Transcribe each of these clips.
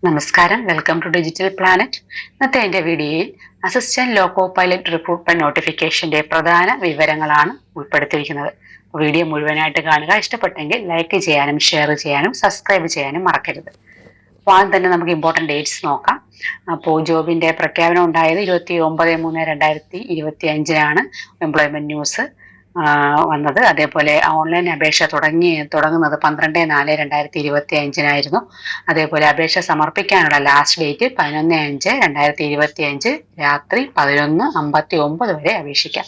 നമസ്കാരം, welcome to digital planet. ഇന്നത്തെ എൻ്റെ വീഡിയോയിൽ അസിസ്റ്റന്റ് ലോക്കോ പൈലറ്റ് റിക്രൂട്ട്മെന്റ് നോട്ടിഫിക്കേഷന്റെ പ്രധാന വിവരങ്ങളാണ് ഉൾപ്പെടുത്തിയിരിക്കുന്നത്. വീഡിയോ മുഴുവനായിട്ട് കാണുക. ഇഷ്ടപ്പെട്ടെങ്കിൽ ലൈക്ക് ചെയ്യാനും ഷെയർ ചെയ്യാനും സബ്സ്ക്രൈബ് ചെയ്യാനും മറക്കരുത്. അപ്പോൾ ആദ്യം തന്നെ നമുക്ക് ഇമ്പോർട്ടൻറ്റ് ഡേറ്റ്സ് നോക്കാം. അപ്പോൾ ജോബിന്റെ പ്രഖ്യാപനം ഉണ്ടായത് 29/3/2025 എംപ്ലോയ്മെന്റ് ന്യൂസ് വന്നത്. അതേപോലെ ഓൺലൈൻ അപേക്ഷ തുടങ്ങുന്നത് 12/4/2025 അതേപോലെ അപേക്ഷ സമർപ്പിക്കാനുള്ള ലാസ്റ്റ് ഡേറ്റ് 11/5/2025 രാത്രി 11:59 വരെ അപേക്ഷിക്കാം.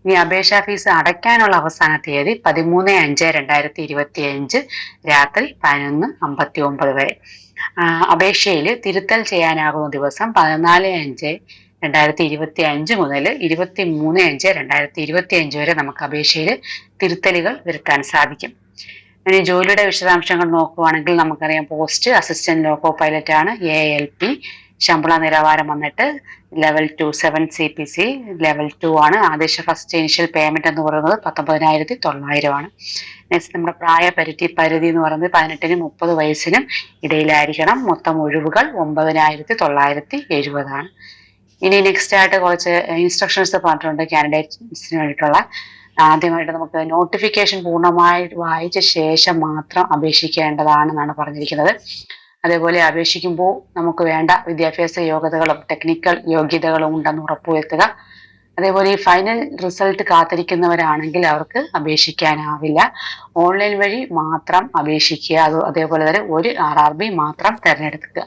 ഇനി അപേക്ഷാ ഫീസ് അടയ്ക്കാനുള്ള അവസാന തീയതി 13/5/2025 രാത്രി 11:59 വരെ. അപേക്ഷയിൽ തിരുത്തൽ ചെയ്യാനാകുന്ന ദിവസം 14/5/2025 മുതൽ 23/5/2025 വരെ നമുക്ക് അപേക്ഷയിൽ തിരുത്തലുകൾ വരുത്താൻ സാധിക്കും. ഇനി ജോലിയുടെ വിശദാംശങ്ങൾ നോക്കുകയാണെങ്കിൽ നമുക്കറിയാം, പോസ്റ്റ് അസിസ്റ്റന്റ് ലോക്കോ പൈലറ്റ് ആണ്. ALP ശമ്പള നിലവാരം വന്നിട്ട് ലെവൽ 2 7 CPC ലെവൽ 2 ആണ്. ആദേശ ഫസ്റ്റ് ഇനിഷ്യൽ പേയ്മെന്റ് എന്ന് പറയുന്നത് 19,900 ആണ്. നെക്സ്റ്റ് നമ്മുടെ പരിധി എന്ന് പറയുന്നത് 18-നും 30 വയസ്സിനും ഇടയിലായിരിക്കണം. മൊത്തം ഒഴിവുകൾ 9,970 ആണ്. ഇനി നെക്സ്റ്റ് ആയിട്ട് കുറച്ച് ഇൻസ്ട്രക്ഷൻസ് പറഞ്ഞിട്ടുണ്ട് കാൻഡിഡേറ്റ്സിന് വേണ്ടിയിട്ടുള്ള. ആദ്യമായിട്ട് നമുക്ക് നോട്ടിഫിക്കേഷൻ പൂർണ്ണമായി വായിച്ച ശേഷം മാത്രം അപേക്ഷിക്കേണ്ടതാണെന്നാണ് പറഞ്ഞിരിക്കുന്നത്. അതേപോലെ അപേക്ഷിക്കുമ്പോൾ നമുക്ക് വേണ്ട വിദ്യാഭ്യാസ യോഗ്യതകളും ടെക്നിക്കൽ യോഗ്യതകളും ഉണ്ടെന്ന് ഉറപ്പുവരുത്തുക. അതേപോലെ ഈ ഫൈനൽ റിസൾട്ട് കാത്തിരിക്കുന്നവരാണെങ്കിൽ അവർക്ക് അപേക്ഷിക്കാനാവില്ല. ഓൺലൈൻ വഴി മാത്രം അപേക്ഷിക്കുക. അതേപോലെ തന്നെ ഒരു RRB മാത്രം തിരഞ്ഞെടുക്കുക.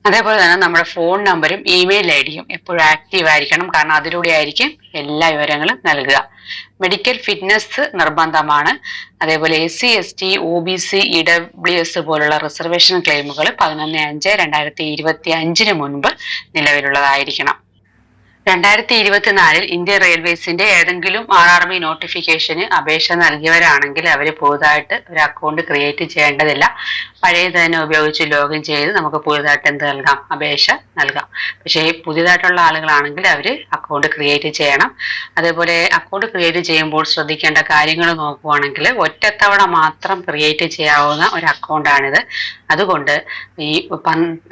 അതേപോലെ തന്നെ നമ്മുടെ ഫോൺ നമ്പറും ഇമെയിൽ IDയും എപ്പോഴും ആക്റ്റീവ് ആയിരിക്കണം, കാരണം അതിലൂടെ ആയിരിക്കും എല്ലാ വിവരങ്ങളും നൽകുക. മെഡിക്കൽ ഫിറ്റ്നസ് നിർബന്ധമാണ്. അതേപോലെ SC ST OBC EWS പോലുള്ള റിസർവേഷൻ ക്ലെയിമുകൾ 11/5/2025 മുൻപ് നിലവിലുള്ളതായിരിക്കണം. 2024 ഇന്ത്യൻ റെയിൽവേസിന്റെ ഏതെങ്കിലും RRB നോട്ടിഫിക്കേഷന് അപേക്ഷ നൽകിയവരാണെങ്കിൽ അവർ പുതുതായിട്ട് ഒരു അക്കൗണ്ട് ക്രിയേറ്റ് ചെയ്യേണ്ടതില്ല. പഴയത് തന്നെ ഉപയോഗിച്ച് ലോഗിൻ ചെയ്ത് നമുക്ക് പുതുതായിട്ട് എന്ത് നൽകാം? അപേക്ഷ നൽകാം. പക്ഷേ പുതിയതായിട്ടുള്ള ആളുകളാണെങ്കിൽ അവർ അക്കൗണ്ട് ക്രിയേറ്റ് ചെയ്യണം. അതേപോലെ അക്കൗണ്ട് ക്രിയേറ്റ് ചെയ്യുമ്പോൾ ശ്രദ്ധിക്കേണ്ട കാര്യങ്ങൾ നോക്കുകയാണെങ്കിൽ ഒറ്റത്തവണ മാത്രം ക്രിയേറ്റ് ചെയ്യാവുന്ന ഒരു അക്കൗണ്ടാണിത്. അതുകൊണ്ട് ഈ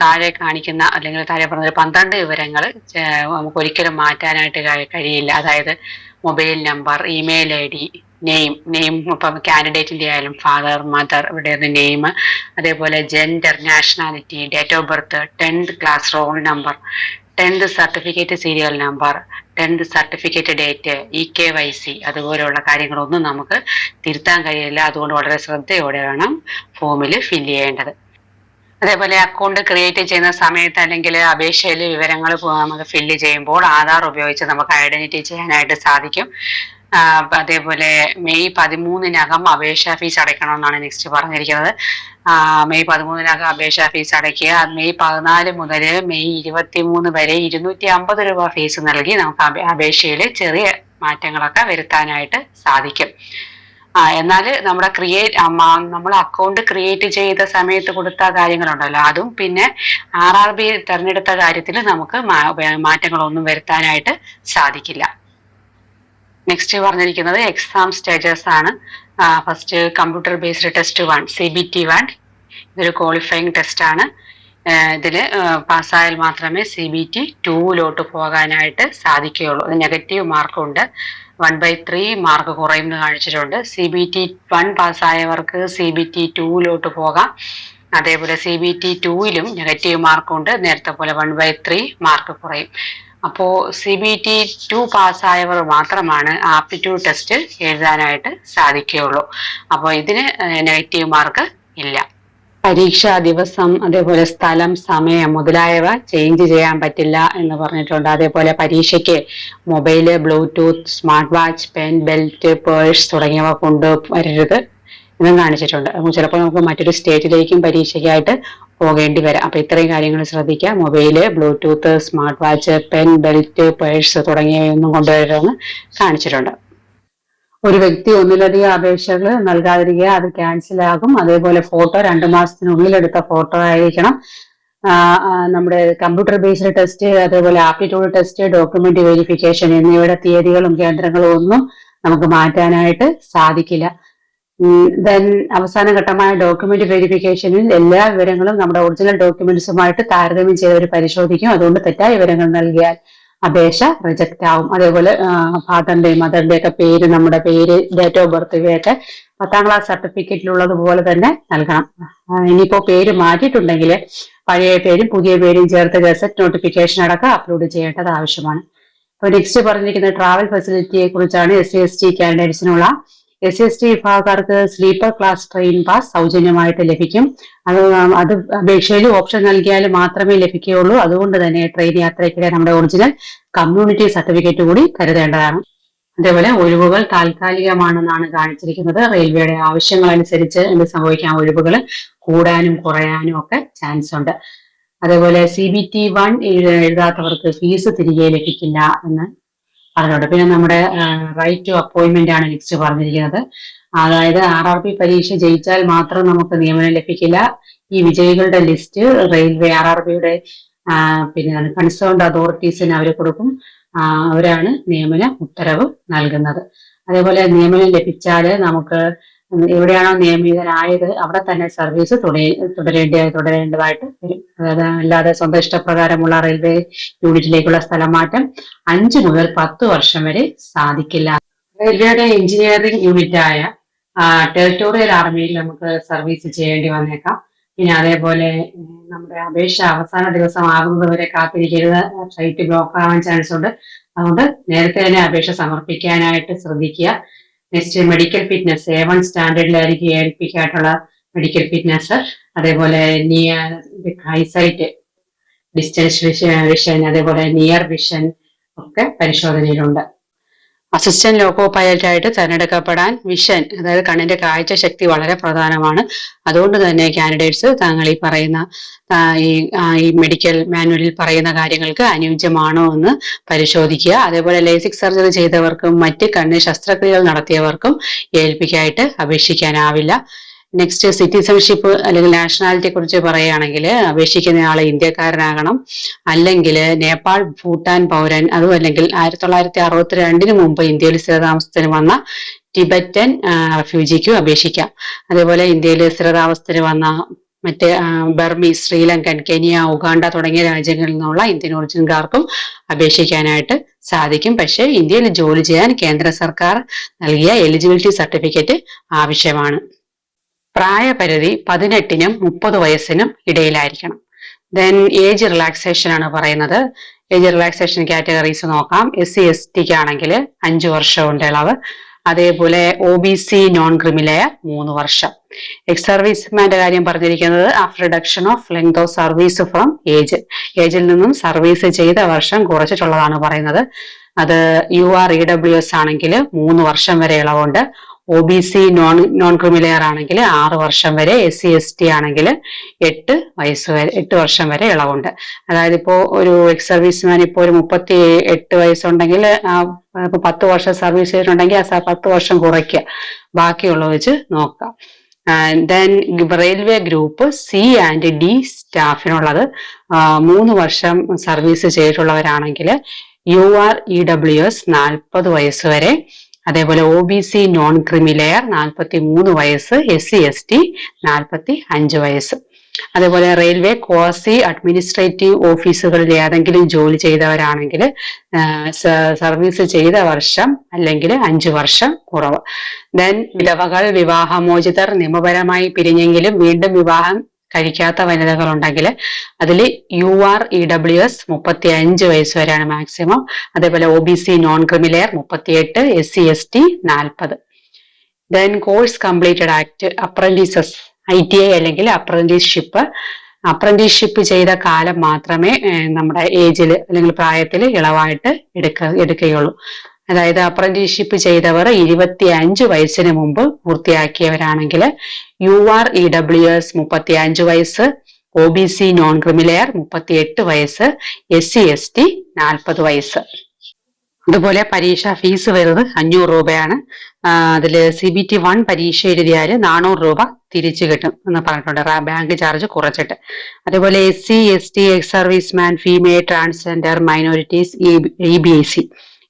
താഴെ കാണിക്കുന്ന അല്ലെങ്കിൽ താഴെ പറഞ്ഞ 12 വിവരങ്ങൾ നമുക്ക് ഒരിക്കലും മാറ്റാനായിട്ട് കഴിയില്ല. അതായത് mobile number, email ID, name ഇപ്പം കാൻഡിഡേറ്റിന്റെ ആയാലും ഫാദർ മദർ, ഇവിടെ നെയിം, അതേപോലെ gender, nationality, date of birth, 10th class roll number, 10th certificate serial number, 10th certificate date, EKYC അതുപോലെയുള്ള കാര്യങ്ങളൊന്നും നമുക്ക് തിരുത്താൻ കഴിയില്ല. അതുകൊണ്ട് വളരെ ശ്രദ്ധയോടെ വേണം ഫോമിൽ ഫില്ല് ചെയ്യേണ്ടത്. അതേപോലെ അക്കൗണ്ട് ക്രിയേറ്റ് ചെയ്യുന്ന സമയത്ത് അല്ലെങ്കിൽ അപേക്ഷയിൽ വിവരങ്ങൾ നമുക്ക് ഫില്ല് ചെയ്യുമ്പോൾ ആധാർ ഉപയോഗിച്ച് നമുക്ക് ഐഡന്റിറ്റി ചെയ്യാനായിട്ട് സാധിക്കും. അതേപോലെ മെയ് 13-നകം അപേക്ഷാ ഫീസ് അടയ്ക്കണമെന്നാണ് നെക്സ്റ്റ് പറഞ്ഞിരിക്കുന്നത്. മെയ് 13-നകം അപേക്ഷാ ഫീസ് അടയ്ക്കുക. മെയ് 14 മുതൽ മെയ് 23 വരെ 250 രൂപ ഫീസ് നൽകി നമുക്ക് അപേക്ഷയിൽ ചെറിയ മാറ്റങ്ങളൊക്കെ വരുത്താനായിട്ട് സാധിക്കും. എന്നാൽ നമ്മുടെ നമ്മൾ അക്കൗണ്ട് ക്രിയേറ്റ് ചെയ്ത സമയത്ത് കൊടുത്ത കാര്യങ്ങളുണ്ടല്ലോ, അതും പിന്നെ RRB തിരഞ്ഞെടുത്ത കാര്യത്തിൽ നമുക്ക് മാറ്റങ്ങളൊന്നും വരുത്താനായിട്ട് സാധിക്കില്ല. നെക്സ്റ്റ് പറഞ്ഞിരിക്കുന്നത് എക്സാം സ്റ്റേജസ് ആണ്. First computer based test 1 CBT 1. ഇതൊരു ക്വാളിഫയിങ് ടെസ്റ്റ് ആണ്. ഇതിൽ പാസ്സായാൽ മാത്രമേ CBT 2 പോകാനായിട്ട് സാധിക്കുകയുള്ളൂ. അത് നെഗറ്റീവ് മാർക്കുണ്ട്. 1/3 മാർക്ക് കുറയുമെന്ന് കാണിച്ചിട്ടുണ്ട്. CBT 1 പാസ്സായവർക്ക് CBT 2 പോകാം. അതേപോലെ CBT 2ലും നെഗറ്റീവ് മാർക്കുണ്ട്. നേരത്തെ പോലെ 1/3 മാർക്ക് കുറയും. അപ്പോൾ CBT 2 പാസ്സായവർ മാത്രമാണ് ആപ്റ്റിറ്റ്യൂഡ് ടെസ്റ്റ് എഴുതാനായിട്ട് സാധിക്കുകയുള്ളൂ. അപ്പോൾ ഇതിന് നെഗറ്റീവ് മാർക്ക് ഇല്ല. പരീക്ഷാ ദിവസം, അതേപോലെ സ്ഥലം, സമയം മുതലായവ ചേഞ്ച് ചെയ്യാൻ പറ്റില്ല എന്ന് പറഞ്ഞിട്ടുണ്ട്. അതേപോലെ പരീക്ഷയ്ക്ക് mobile, Bluetooth, smart watch, pen, belt, purse തുടങ്ങിയവ കൊണ്ടുവരരുത് എന്നും കാണിച്ചിട്ടുണ്ട്. ചിലപ്പോൾ നമുക്ക് മറ്റൊരു സ്റ്റേറ്റിലേക്കും പരീക്ഷയ്ക്കായിട്ട് പോകേണ്ടി വരാം. അപ്പൊ ഇത്രയും കാര്യങ്ങൾ ശ്രദ്ധിക്കുക. Mobile, Bluetooth, smart watch, pen, belt, purse തുടങ്ങിയവയൊന്നും കൊണ്ടുവരരുതെന്ന് കാണിച്ചിട്ടുണ്ട്. ഒരു വ്യക്തി ഒന്നിലധികം അപേക്ഷകൾ നൽകാതിരിക്കുക, അത് ക്യാൻസൽ ആകും. അതേപോലെ ഫോട്ടോ 2 മാസത്തിനുള്ളിൽ എടുത്ത ഫോട്ടോ ആയിരിക്കണം. നമ്മുടെ കമ്പ്യൂട്ടർ ബേസ്ഡ് ടെസ്റ്റ്, അതേപോലെ ആപ്റ്റിറ്റ്യൂഡ് ടെസ്റ്റ്, ഡോക്യുമെന്റ് വെരിഫിക്കേഷൻ എന്നിവയുടെ തീയതികളും കേന്ദ്രങ്ങളും ഒന്നും നമുക്ക് മാറ്റാനായിട്ട് സാധിക്കില്ല. ദെൻ അവസാന ഘട്ടമായ ഡോക്യുമെന്റ് വെരിഫിക്കേഷനിൽ എല്ലാ വിവരങ്ങളും നമ്മുടെ ഒറിജിനൽ ഡോക്യുമെന്റ്സുമായിട്ട് താരതമ്യം ചെയ്തവർ പരിശോധിക്കും. അതുകൊണ്ട് തെറ്റായ വിവരങ്ങൾ നൽകിയാൽ അപേക്ഷ റിജക്റ്റ് ആവും. അതേപോലെ ഫാദറിന്റെയും മദറിന്റെയും ഒക്കെ പേര്, നമ്മുടെ പേര്, ഡേറ്റ് ഓഫ് ബർത്ത് ഇവയൊക്കെ 10ാം ക്ലാസ് സർട്ടിഫിക്കറ്റിലുള്ളതുപോലെ തന്നെ നൽകണം. ഇനിയിപ്പോ പേര് മാറ്റിയിട്ടുണ്ടെങ്കിൽ പഴയ പേരും പുതിയ പേരും ചേർത്ത് ഗസറ്റ് നോട്ടിഫിക്കേഷൻ അടക്കം അപ്ലോഡ് ചെയ്യേണ്ടത് ആവശ്യമാണ്. അപ്പോൾ നെക്സ്റ്റ് പറഞ്ഞിരിക്കുന്നത് ട്രാവൽ ഫെസിലിറ്റിയെ കുറിച്ചാണ്. SC/ST കാൻഡിഡേറ്റ്സിനുള്ള SC/ST വിഭാഗക്കാർക്ക് സ്ലീപ്പർ ക്ലാസ് ട്രെയിൻ പാസ് സൗജന്യമായിട്ട് ലഭിക്കും. അത് അപേക്ഷയിൽ ഓപ്ഷൻ നൽകിയാൽ മാത്രമേ ലഭിക്കുകയുള്ളൂ. അതുകൊണ്ട് തന്നെ ട്രെയിൻ യാത്രയ്ക്കിടെ നമ്മുടെ ഒറിജിനൽ കമ്മ്യൂണിറ്റി സർട്ടിഫിക്കറ്റ് കൂടി കരുതേണ്ടതാണ്. അതേപോലെ ഒഴിവുകൾ താൽക്കാലികമാണെന്നാണ് കാണിച്ചിരിക്കുന്നത്. റെയിൽവേയുടെ ആവശ്യങ്ങൾ അനുസരിച്ച് എന്ത് സംഭവിക്കാം, ഒഴിവുകൾ കൂടാനും കുറയാനും ഒക്കെ ചാൻസ് ഉണ്ട്. അതേപോലെ CBT 1 എഴുതാത്തവർക്ക് ഫീസ് തിരികെ ലഭിക്കില്ല എന്ന് പറഞ്ഞോട്ടെ. പിന്നെ നമ്മുടെ റൈറ്റ് ടു അപ്പോയിന്റ്മെന്റ് ആണ് നെക്സ്റ്റ് പറഞ്ഞിരിക്കുന്നത്. അതായത് RRB പരീക്ഷ ജയിച്ചാൽ മാത്രം നമുക്ക് നിയമനം ലഭിക്കില്ല. ഈ വിജയികളുടെ ലിസ്റ്റ് റെയിൽവേ RRBയുടെ പിന്നെ കൺസേൺഡ് അതോറിറ്റീസിന് അവർ കൊടുക്കും. അവരാണ് നിയമന ഉത്തരവ് നൽകുന്നത്. അതേപോലെ നിയമനം ലഭിച്ചാൽ നമുക്ക് എവിടെയാണോ നിയമിതനായത് അവിടെ തന്നെ സർവീസ് തുടരേണ്ടതായിട്ട് വരും. അല്ലാതെ സ്വന്തം ഇഷ്ടപ്രകാരമുള്ള റെയിൽവേ യൂണിറ്റിലേക്കുള്ള സ്ഥലം മാറ്റം 5 മുതൽ 10 വർഷം വരെ സാധിക്കില്ല. റെയിൽവേയുടെ എഞ്ചിനീയറിംഗ് യൂണിറ്റായ ടെറിട്ടോറിയൽ ആർമിയിൽ നമുക്ക് സർവീസ് ചെയ്യേണ്ടി വന്നേക്കാം. പിന്നെ അതേപോലെ നമ്മുടെ അപേക്ഷ അവസാന ദിവസം ആകുന്നത് വരെ കാത്തിരിക്കരുത്, സൈറ്റ് ബ്ലോക്ക് ആവാൻ ചാൻസ് ഉണ്ട്. അതുകൊണ്ട് നേരത്തെ തന്നെ അപേക്ഷ സമർപ്പിക്കാനായിട്ട് ശ്രദ്ധിക്കുക. നെക്സ്റ്റ് മെഡിക്കൽ ഫിറ്റ്നസ് A1 സ്റ്റാൻഡേർഡിലായിരിക്കും ഏൽപ്പിക്കായിട്ടുള്ള മെഡിക്കൽ ഫിറ്റ്നസ്. അതേപോലെ ഹൈസൈറ്റ്, ഡിസ്റ്റൻസ് വിഷൻ, അതേപോലെ നിയർ വിഷൻ ഒക്കെ പരിശോധനയിലുണ്ട്. അസിസ്റ്റന്റ് ലോക്കോ പൈലറ്റായിട്ട് തിരഞ്ഞെടുക്കപ്പെടാൻ വിഷൻ, അതായത് കണ്ണിന്റെ കാഴ്ച ശക്തി വളരെ പ്രധാനമാണ്. അതുകൊണ്ട് തന്നെ കാൻഡിഡേറ്റ്സ് താങ്കൾ ഈ പറയുന്ന ഈ മെഡിക്കൽ മാനുവലിൽ പറയുന്ന കാര്യങ്ങൾക്ക് അനുയോജ്യമാണോ എന്ന് പരിശോധിക്കുക. അതേപോലെ ലേസിക് സർജറി ചെയ്തവർക്കും മറ്റ് കണ്ണ് ശസ്ത്രക്രിയകൾ നടത്തിയവർക്കും ഏൽപ്പിക്കായിട്ട് അപേക്ഷിക്കാനാവില്ല. നെക്സ്റ്റ് സിറ്റിസൺഷിപ്പ് അല്ലെങ്കിൽ നാഷണാലിറ്റിയെ കുറിച്ച് പറയുകയാണെങ്കിൽ അപേക്ഷിക്കുന്ന ആള് ഇന്ത്യക്കാരനാകണം, അല്ലെങ്കിൽ നേപ്പാൾ ഭൂട്ടാൻ പൗരൻ, അതും അല്ലെങ്കിൽ 1962 മുമ്പ് ഇന്ത്യയിൽ സ്ഥിരതാമസത്തിന് വന്ന ടിബറ്റൻ റെഫ്യൂജിക്കും അപേക്ഷിക്കാം. അതേപോലെ ഇന്ത്യയിൽ സ്ഥിരതാമസത്തിന് വന്ന മറ്റ് ബർമീസ്, ശ്രീലങ്കൻ, കെനിയ, ഉഗാണ്ട തുടങ്ങിയ രാജ്യങ്ങളിൽ നിന്നുള്ള ഇന്ത്യൻ ഒറിജിൻകാർക്കും അപേക്ഷിക്കാനായിട്ട് സാധിക്കും. പക്ഷേ ഇന്ത്യയിൽ ജോലി ചെയ്യാൻ കേന്ദ്ര സർക്കാർ നൽകിയ എലിജിബിലിറ്റി സർട്ടിഫിക്കറ്റ് ആവശ്യമാണ്. പ്രായപരിധി 18നും 30 വയസ്സിനും ഇടയിലായിരിക്കണം. ദെൻ ഏജ് റിലാക്സേഷൻ ആണ് പറയുന്നത്. ഏജ് റിലാക്സേഷൻ കാറ്റഗറീസ് നോക്കാം. SC/ST ആണെങ്കിൽ 5 വർഷമുണ്ട് ഇളവ്. അതേപോലെ OBC നോൺ ക്രിമിലെയർ 3 വർഷം. എക്സ് സർവീസ്മാന്റെ കാര്യം പറഞ്ഞിരിക്കുന്നത് after reduction of length of service from ഏജിൽ നിന്നും സർവീസ് ചെയ്ത വർഷം കുറച്ചിട്ടുള്ളതാണ് പറയുന്നത്. അത് UR EWS ആണെങ്കിൽ 3 വർഷം വരെ ഇളവുണ്ട്. OBC നോൺ ക്രിമിലെയർ ആണെങ്കിൽ 6 വർഷം വരെ, SC/ST ആണെങ്കിൽ 8 വർഷം വരെ ഇളവുണ്ട്. അതായത് ഇപ്പോ ഒരു എക്സ് സർവീസ്മാൻ ഇപ്പോൾ ഒരു 38 വയസ്സുണ്ടെങ്കിൽ 10 വർഷം സർവീസ് ചെയ്തിട്ടുണ്ടെങ്കിൽ 10 വർഷം കുറയ്ക്കുക, ബാക്കിയുള്ളത് വെച്ച് നോക്കാം. Then railway group C and D സ്റ്റാഫിനുള്ളത് 3 വർഷം സർവീസ് ചെയ്തിട്ടുള്ളവരാണെങ്കിൽ UR EWS 40 വയസ്സ് വരെ, അതേപോലെ OBC നോൺ ക്രിമിലെയർ 43 വയസ്സ്, SC/ST 45 വയസ്സ്. അതേപോലെ റെയിൽവേ ക്വാസി അഡ്മിനിസ്ട്രേറ്റീവ് ഓഫീസുകളിൽ ഏതെങ്കിലും ജോലി ചെയ്തവരാണെങ്കിൽ സർവീസ് ചെയ്ത വർഷം അല്ലെങ്കിൽ 5 വർഷം കുറവ്. ദെൻ വിധവകൾ, വിവാഹമോചിതർ, നിയമപരമായി പിരിഞ്ഞെങ്കിലും വീണ്ടും വിവാഹം കഴിക്കാത്ത വനിതകൾ ഉണ്ടെങ്കിൽ അതിൽ UR EWS 35 വയസ്സ് വരെയാണ് മാക്സിമം. അതേപോലെ OBC non creamy layer 38, SC/ST 40. Then course completed act, apprentices, ITI അല്ലെങ്കിൽ അപ്രന്റീസ്ഷിപ്പ് ചെയ്ത കാലം മാത്രമേ നമ്മുടെ ഏജിൽ അല്ലെങ്കിൽ പ്രായത്തിൽ ഇളവായിട്ട് എടുക്കുകയുള്ളൂ. അതായത് അപ്രന്റീസ്ഷിപ്പ് ചെയ്തവർ 25 വയസ്സിന് മുമ്പ് പൂർത്തിയാക്കിയവരാണെങ്കിൽ UR EWS 35 വയസ്സ്, OBC നോൺ ക്രിമിലെയർ 38 വയസ്സ്, SC/ST 40 വയസ്സ്. അതുപോലെ പരീക്ഷാ ഫീസ് വരുന്നത് 500 രൂപയാണ്. അതിൽ CBT 1 പരീക്ഷ എഴുതിയാൽ 400 രൂപ തിരിച്ചു കിട്ടും എന്ന് പറഞ്ഞിട്ടുണ്ട്, ബാങ്ക് ചാർജ് കുറച്ചിട്ട്. അതേപോലെ SC/ST, ex serviceman, female, transgender, minorities, EBC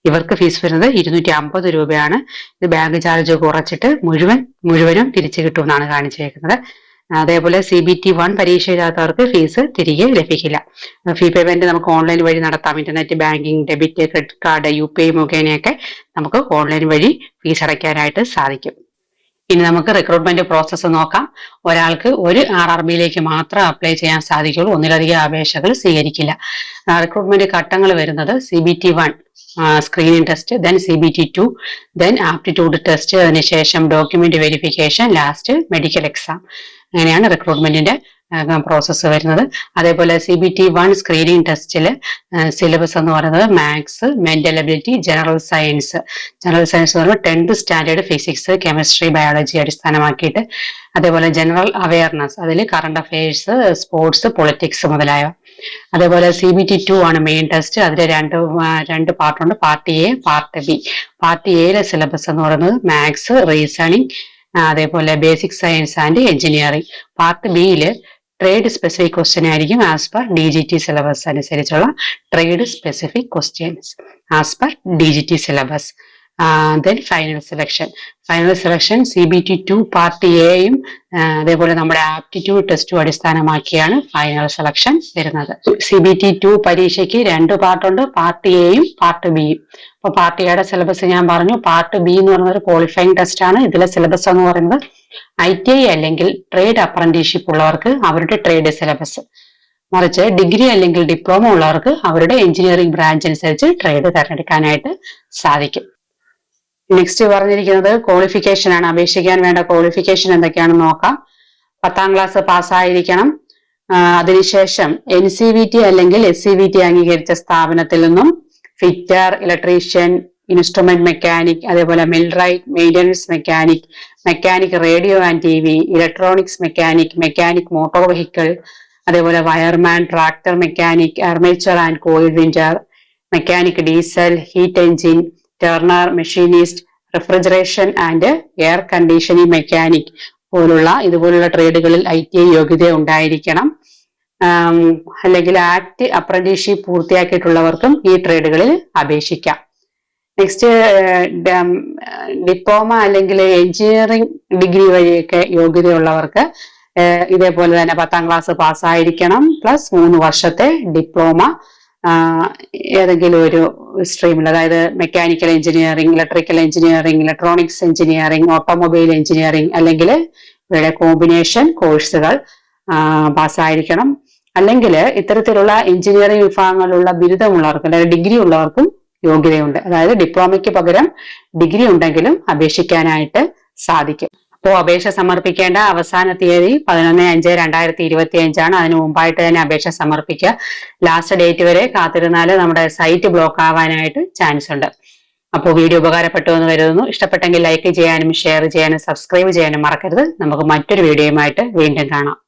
ഇവർക്ക് ഫീസ് വരുന്നത് 250 രൂപയാണ്. ഇത് ബാങ്ക് ചാർജ് കുറച്ചിട്ട് മുഴുവനും തിരിച്ചു കിട്ടുമെന്നാണ് കാണിച്ചേക്കുന്നത്. അതേപോലെ CBT1 പരീക്ഷ എഴുതാത്തവർക്ക് ഫീസ് തിരികെ ലഭിക്കില്ല. ഫീ പേയ്മെന്റ് നമുക്ക് ഓൺലൈൻ വഴി നടത്താം. Internet banking, debit, credit card, UPI മുഖേനയൊക്കെ നമുക്ക് ഓൺലൈൻ വഴി ഫീസ് അടയ്ക്കാനായിട്ട് സാധിക്കും. ഇനി നമുക്ക് റിക്രൂട്ട്മെന്റ് പ്രോസസ്സ് നോക്കാം. ഒരാൾക്ക് ഒരു RRBയിലേക്ക് മാത്രം അപ്ലൈ ചെയ്യാൻ സാധിക്കുള്ളൂ. ഒന്നിലധികം അപേക്ഷകൾ സ്വീകരിക്കില്ല. റിക്രൂട്ട്മെന്റ് ഘട്ടങ്ങൾ വരുന്നത് CBT1 screening test, then CBT2, then aptitude test, അതിനുശേഷം document verification, last medical exam. അങ്ങനെയാണ് റിക്രൂട്ട്മെന്റിന്റെ പ്രോസസ്സ് വരുന്നത്. അതേപോലെ CBT1 സ്ക്രീനിങ് ടെസ്റ്റിൽ സിലബസ് എന്ന് പറയുന്നത് maths, mental ability, general science എന്ന് പറയുമ്പോൾ 10th standard physics, chemistry, biology അടിസ്ഥാനമാക്കിയിട്ട്, അതേപോലെ ജനറൽ അവയർനെസ്, അതിൽ കറണ്ട് അഫയേഴ്സ്, സ്പോർട്സ്, പൊളിറ്റിക്സ് മുതലായവ. അതേപോലെ CBT2 ആണ് മെയിൻ ടെസ്റ്റ്. അതിൽ രണ്ട് പാർട്ടുണ്ട്, part A, part B. Part എയിലെ സിലബസ് എന്ന് പറയുന്നത് മാത്സ്, റീസണിങ്, അതേപോലെ basic science and engineering. Part ബിയില് ട്രേഡ് സ്പെസിഫിക് ക്വസ്റ്റ്യൻ ആയിരിക്കും ആസ് പെർ DGT സിലബസ് അനുസരിച്ചുള്ള trade specific questions as per DGT syllabus. Then final selection CBT2 part എയും അതേപോലെ നമ്മുടെ ആപ്റ്റിറ്റ്യൂഡ് ടെസ്റ്റും അടിസ്ഥാനമാക്കിയാണ് ഫൈനൽ സെലക്ഷൻ വരുന്നത്. CBT2 പരീക്ഷയ്ക്ക് 2 പാർട്ടുണ്ട്, പാർട്ട് എയും പാർട്ട് ബിയും. അപ്പൊ പാർട്ട് എയുടെ സിലബസ് ഞാൻ പറഞ്ഞു. പാർട്ട് ബി എന്ന് പറയുന്നത് ഒരു ക്വാളിഫയിങ് ടെസ്റ്റ് ആണ്. ഇതിലെ സിലബസ് എന്ന് പറയുന്നത് ITI അല്ലെങ്കിൽ ട്രേഡ് അപ്രന്റീസ്ഷിപ്പ് ഉള്ളവർക്ക് അവരുടെ ട്രേഡ് സിലബസ്, മറിച്ച് ഡിഗ്രി അല്ലെങ്കിൽ ഡിപ്ലോമ ഉള്ളവർക്ക് അവരുടെ എഞ്ചിനീയറിംഗ് ബ്രാഞ്ച് അനുസരിച്ച് ട്രേഡ് തിരഞ്ഞെടുക്കാനായിട്ട് സാധിക്കും. നെക്സ്റ്റ് പറഞ്ഞിരിക്കുന്നത് ക്വാളിഫിക്കേഷൻ ആണ്. അപേക്ഷിക്കാൻ വേണ്ട ക്വാളിഫിക്കേഷൻ എന്തൊക്കെയാണെന്ന് നോക്കാം. 10ാം ക്ലാസ് പാസ്സായിരിക്കണം. അതിനുശേഷം NCVT അല്ലെങ്കിൽ SCVT അംഗീകരിച്ച സ്ഥാപനത്തിൽ നിന്നും ഫിറ്റർ, ഇലക്ട്രീഷ്യൻ, ഇൻസ്ട്രുമെന്റ് മെക്കാനിക്, അതേപോലെ millwright, maintenance mechanic radio and TV, electronics mechanic motor vehicle, അതേപോലെ wireman, tractor mechanic, armature and coil winder, mechanic diesel, heat engine, turner, machinist, refrigeration and air conditioning mechanic ഇതുപോലുള്ള ട്രേഡുകളിൽ ITI യോഗ്യത ഉണ്ടായിരിക്കണം. അല്ലെങ്കിൽ act apprenticeship പൂർത്തിയാക്കിയിട്ടുള്ളവർക്കും ഈ ട്രേഡുകളിൽ അപേക്ഷിക്കാം. Next diploma അല്ലെങ്കിൽ engineering degree വഴിയൊക്കെ യോഗ്യതയുള്ളവർക്ക് ഇതേപോലെ തന്നെ 10ാം ക്ലാസ് പാസ്സായിരിക്കണം, പ്ലസ് 3 വർഷത്തെ ഡിപ്ലോമ ഏതെങ്കിലും ഒരു സ്ട്രീമിൽ, അതായത് mechanical engineering, electrical engineering, electronics engineering, automobile engineering അല്ലെങ്കിൽ ഇവയുടെ കോമ്പിനേഷൻ കോഴ്സുകൾ പാസ്സായിരിക്കണം. അല്ലെങ്കിൽ ഇത്തരത്തിലുള്ള എഞ്ചിനീയറിംഗ് വിഭാഗങ്ങളിലുള്ള ബിരുദമുള്ളവർക്കും അല്ലെങ്കിൽ ഡിഗ്രി ഉള്ളവർക്കും യോഗ്യതയുണ്ട്. അതായത് ഡിപ്ലോമയ്ക്ക് പകരം ഡിഗ്രി ഉണ്ടെങ്കിലും അപേക്ഷിക്കാനായിട്ട് സാധിക്കും. അപ്പോൾ അപേക്ഷ സമർപ്പിക്കേണ്ട അവസാന തീയതി 11/5/2025 ആണ്. അതിന് മുമ്പായിട്ട് തന്നെ അപേക്ഷ സമർപ്പിക്കുക. ലാസ്റ്റ് ഡേറ്റ് വരെ കാത്തിരുന്നാൽ നമ്മുടെ സൈറ്റ് ബ്ലോക്ക് ആവാനായിട്ട് ചാൻസ് ഉണ്ട്. അപ്പോൾ വീഡിയോ ഉപകാരപ്പെട്ടു എന്ന് കരുതുന്നു. ഇഷ്ടപ്പെട്ടെങ്കിൽ ലൈക്ക് ചെയ്യാനും ഷെയർ ചെയ്യാനും സബ്സ്ക്രൈബ് ചെയ്യാനും മറക്കരുത്. നമുക്ക് മറ്റൊരു വീഡിയോയുമായിട്ട് വീണ്ടും കാണാം.